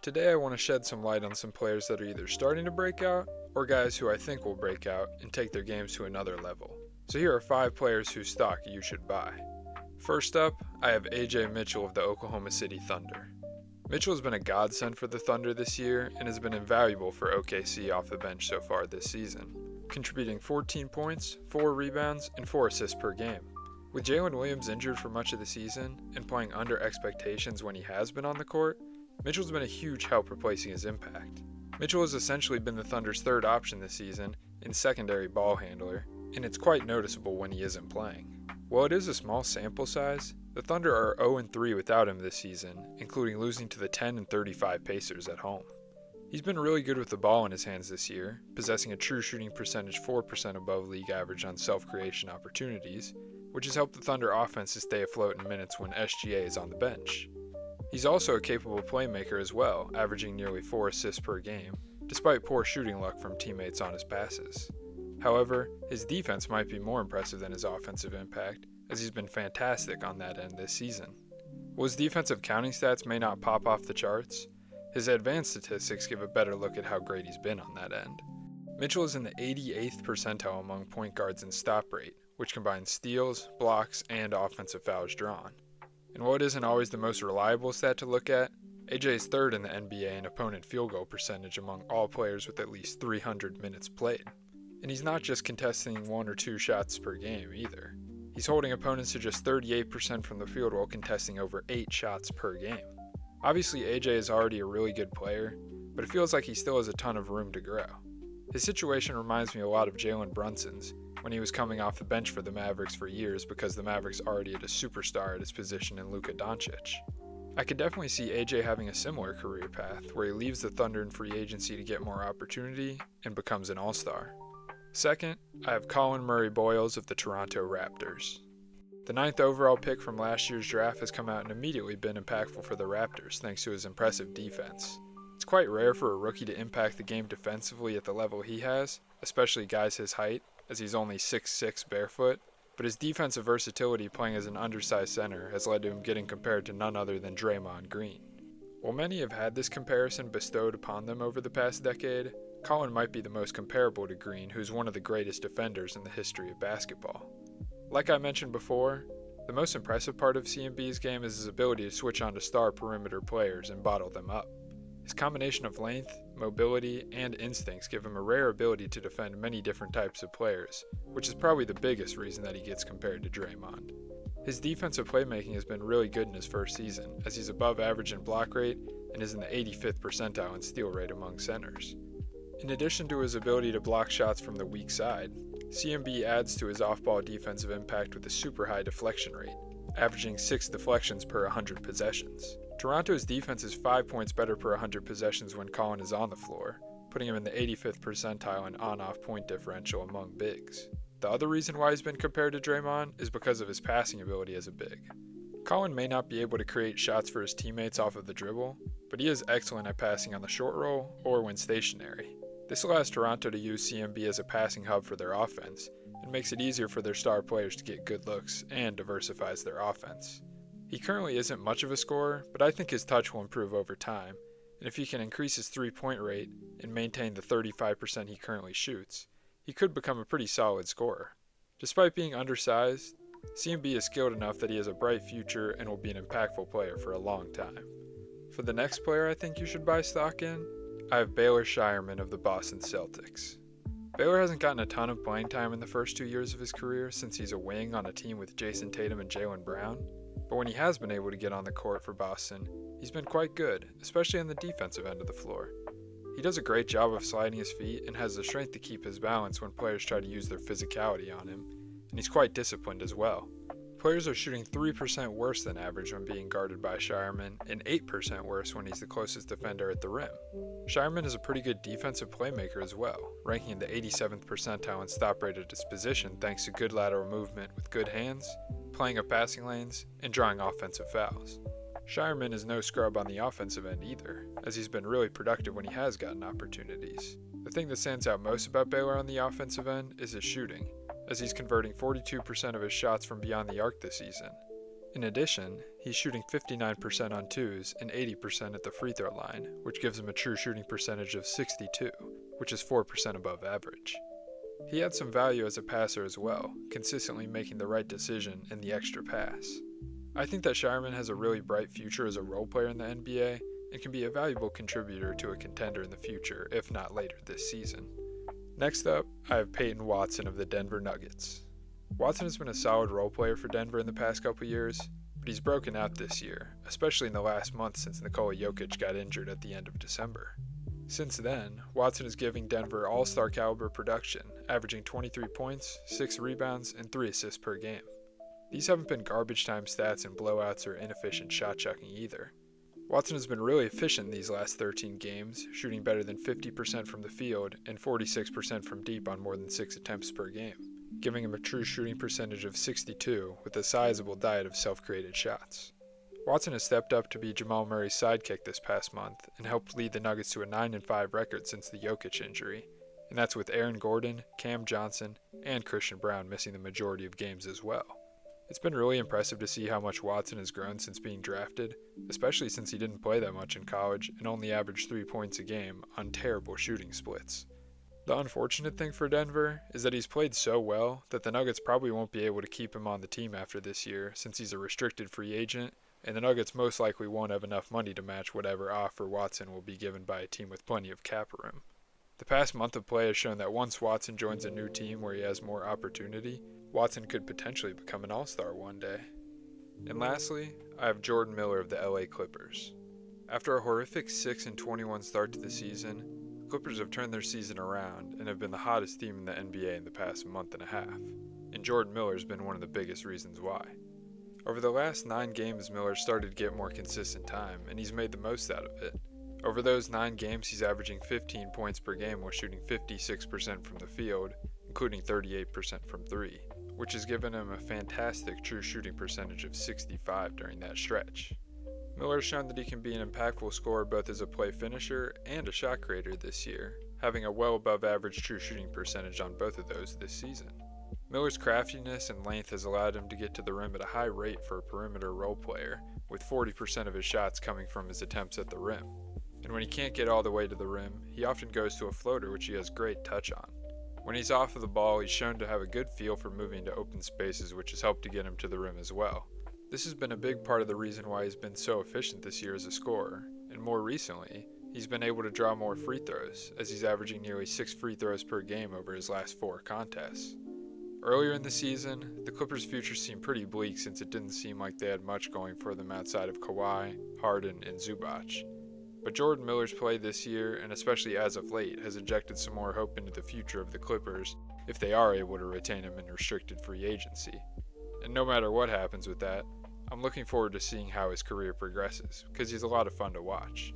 Today I want to shed some light on some players that are either starting to break out or guys who I think will break out and take their games to another level. So here are 5 players whose stock you should buy. First up, I have Ajay Mitchell of the Oklahoma City Thunder. Mitchell has been a godsend for the Thunder this year and has been invaluable for OKC off the bench so far this season, contributing 14 points, 4 rebounds, and 4 assists per game. With Jalen Williams injured for much of the season and playing under expectations when he has been on the court, Mitchell's been a huge help replacing his impact. Mitchell has essentially been the Thunder's third option this season in secondary ball handler, and it's quite noticeable when he isn't playing. While it is a small sample size, the Thunder are 0-3 without him this season, including losing to the 10 and 35 Pacers at home. He's been really good with the ball in his hands this year, possessing a true shooting percentage 4% above league average on self-creation opportunities, which has helped the Thunder offense to stay afloat in minutes when SGA is on the bench. He's also a capable playmaker as well, averaging nearly 4 assists per game, despite poor shooting luck from teammates on his passes. However, his defense might be more impressive than his offensive impact, as he's been fantastic on that end this season. While his defensive counting stats may not pop off the charts, his advanced statistics give a better look at how great he's been on that end. Mitchell is in the 88th percentile among point guards in stop rate, which combines steals, blocks, and offensive fouls drawn. And while it isn't always the most reliable stat to look at, AJ is third in the NBA in opponent field goal percentage among all players with at least 300 minutes played. And he's not just contesting 1 or 2 shots per game either. He's holding opponents to just 38% from the field while contesting over 8 shots per game. Obviously AJ is already a really good player, but it feels like he still has a ton of room to grow. His situation reminds me a lot of Jalen Brunson's, when he was coming off the bench for the Mavericks for years because the Mavericks already had a superstar at his position in Luka Doncic. I could definitely see AJ having a similar career path where he leaves the Thunder in free agency to get more opportunity and becomes an all-star. Second, I have Collin Murray-Boyles of the Toronto Raptors. The 9th overall pick from last year's draft has come out and immediately been impactful for the Raptors thanks to his impressive defense. It's quite rare for a rookie to impact the game defensively at the level he has, especially guys his height, as he's only 6'6" barefoot, but his defensive versatility playing as an undersized center has led to him getting compared to none other than Draymond Green. While many have had this comparison bestowed upon them over the past decade, Collin might be the most comparable to Green, who's one of the greatest defenders in the history of basketball. Like I mentioned before, the most impressive part of CMB's game is his ability to switch on to star perimeter players and bottle them up. His combination of length, mobility, and instincts give him a rare ability to defend many different types of players, which is probably the biggest reason that he gets compared to Draymond. His defensive playmaking has been really good in his first season, as he's above average in block rate and is in the 85th percentile in steal rate among centers. In addition to his ability to block shots from the weak side, CMB adds to his off-ball defensive impact with a super high deflection rate, averaging 6 deflections per 100 possessions. Toronto's defense is 5 points better per 100 possessions when Collin is on the floor, putting him in the 85th percentile in on-off point differential among bigs. The other reason why he's been compared to Draymond is because of his passing ability as a big. Collin may not be able to create shots for his teammates off of the dribble, but he is excellent at passing on the short roll or when stationary. This allows Toronto to use CMB as a passing hub for their offense, and makes it easier for their star players to get good looks and diversifies their offense. He currently isn't much of a scorer, but I think his touch will improve over time, and if he can increase his 3-point rate and maintain the 35% he currently shoots, he could become a pretty solid scorer. Despite being undersized, CMB is skilled enough that he has a bright future and will be an impactful player for a long time. For the next player I think you should buy stock in, I have Baylor Scheierman of the Boston Celtics. Baylor hasn't gotten a ton of playing time in the first 2 years of his career since he's a wing on a team with Jason Tatum and Jaylen Brown, but when he has been able to get on the court for Boston, he's been quite good, especially on the defensive end of the floor. He does a great job of sliding his feet and has the strength to keep his balance when players try to use their physicality on him, and he's quite disciplined as well. Players are shooting 3% worse than average when being guarded by Scheierman and 8% worse when he's the closest defender at the rim. Scheierman is a pretty good defensive playmaker as well, ranking in the 87th percentile in stop rate at his position thanks to good lateral movement with good hands, playing up passing lanes, and drawing offensive fouls. Scheierman is no scrub on the offensive end either, as he's been really productive when he has gotten opportunities. The thing that stands out most about Baylor on the offensive end is his shooting, as he's converting 42% of his shots from beyond the arc this season. In addition, he's shooting 59% on twos and 80% at the free throw line, which gives him a true shooting percentage of 62, which is 4% above average. He had some value as a passer as well, consistently making the right decision and the extra pass. I think that Scheierman has a really bright future as a role player in the NBA and can be a valuable contributor to a contender in the future, if not later this season. Next up, I have Peyton Watson of the Denver Nuggets. Watson has been a solid role player for Denver in the past couple years, but he's broken out this year, especially in the last month since Nikola Jokic got injured at the end of December. Since then, Watson is giving Denver all-star caliber production, averaging 23 points, 6 rebounds, and 3 assists per game. These haven't been garbage time stats and blowouts or inefficient shot chucking either. Watson has been really efficient in these last 13 games, shooting better than 50% from the field and 46% from deep on more than 6 attempts per game, giving him a true shooting percentage of 62 with a sizable diet of self-created shots. Watson has stepped up to be Jamal Murray's sidekick this past month and helped lead the Nuggets to a 9-5 record since the Jokic injury, and that's with Aaron Gordon, Cam Johnson, and Christian Brown missing the majority of games as well. It's been really impressive to see how much Watson has grown since being drafted, especially since he didn't play that much in college and only averaged 3 points a game on terrible shooting splits. The unfortunate thing for Denver is that he's played so well that the Nuggets probably won't be able to keep him on the team after this year since he's a restricted free agent, and the Nuggets most likely won't have enough money to match whatever offer Watson will be given by a team with plenty of cap room. The past month of play has shown that once Watson joins a new team where he has more opportunity, Watson could potentially become an all-star one day. And lastly, I have Jordan Miller of the LA Clippers. After a horrific 6-21 start to the season, the Clippers have turned their season around and have been the hottest team in the NBA in the past month and a half, and Jordan Miller has been one of the biggest reasons why. Over the last 9 games, Miller started to get more consistent time, and he's made the most out of it. Over those 9 games, he's averaging 15 points per game while shooting 56% from the field, including 38% from 3, which has given him a fantastic true shooting percentage of 65 during that stretch. Miller has shown that he can be an impactful scorer both as a play finisher and a shot creator this year, having a well above average true shooting percentage on both of those this season. Miller's craftiness and length has allowed him to get to the rim at a high rate for a perimeter role player, with 40% of his shots coming from his attempts at the rim. And when he can't get all the way to the rim, he often goes to a floater which he has great touch on. When he's off of the ball, he's shown to have a good feel for moving to open spaces, which has helped to get him to the rim as well. This has been a big part of the reason why he's been so efficient this year as a scorer, and more recently, he's been able to draw more free throws, as he's averaging nearly 6 free throws per game over his last 4 contests. Earlier in the season, the Clippers' future seemed pretty bleak since it didn't seem like they had much going for them outside of Kawhi, Harden, and Zubac. But Jordan Miller's play this year, and especially as of late, has injected some more hope into the future of the Clippers if they are able to retain him in restricted free agency. And no matter what happens with that, I'm looking forward to seeing how his career progresses, because he's a lot of fun to watch.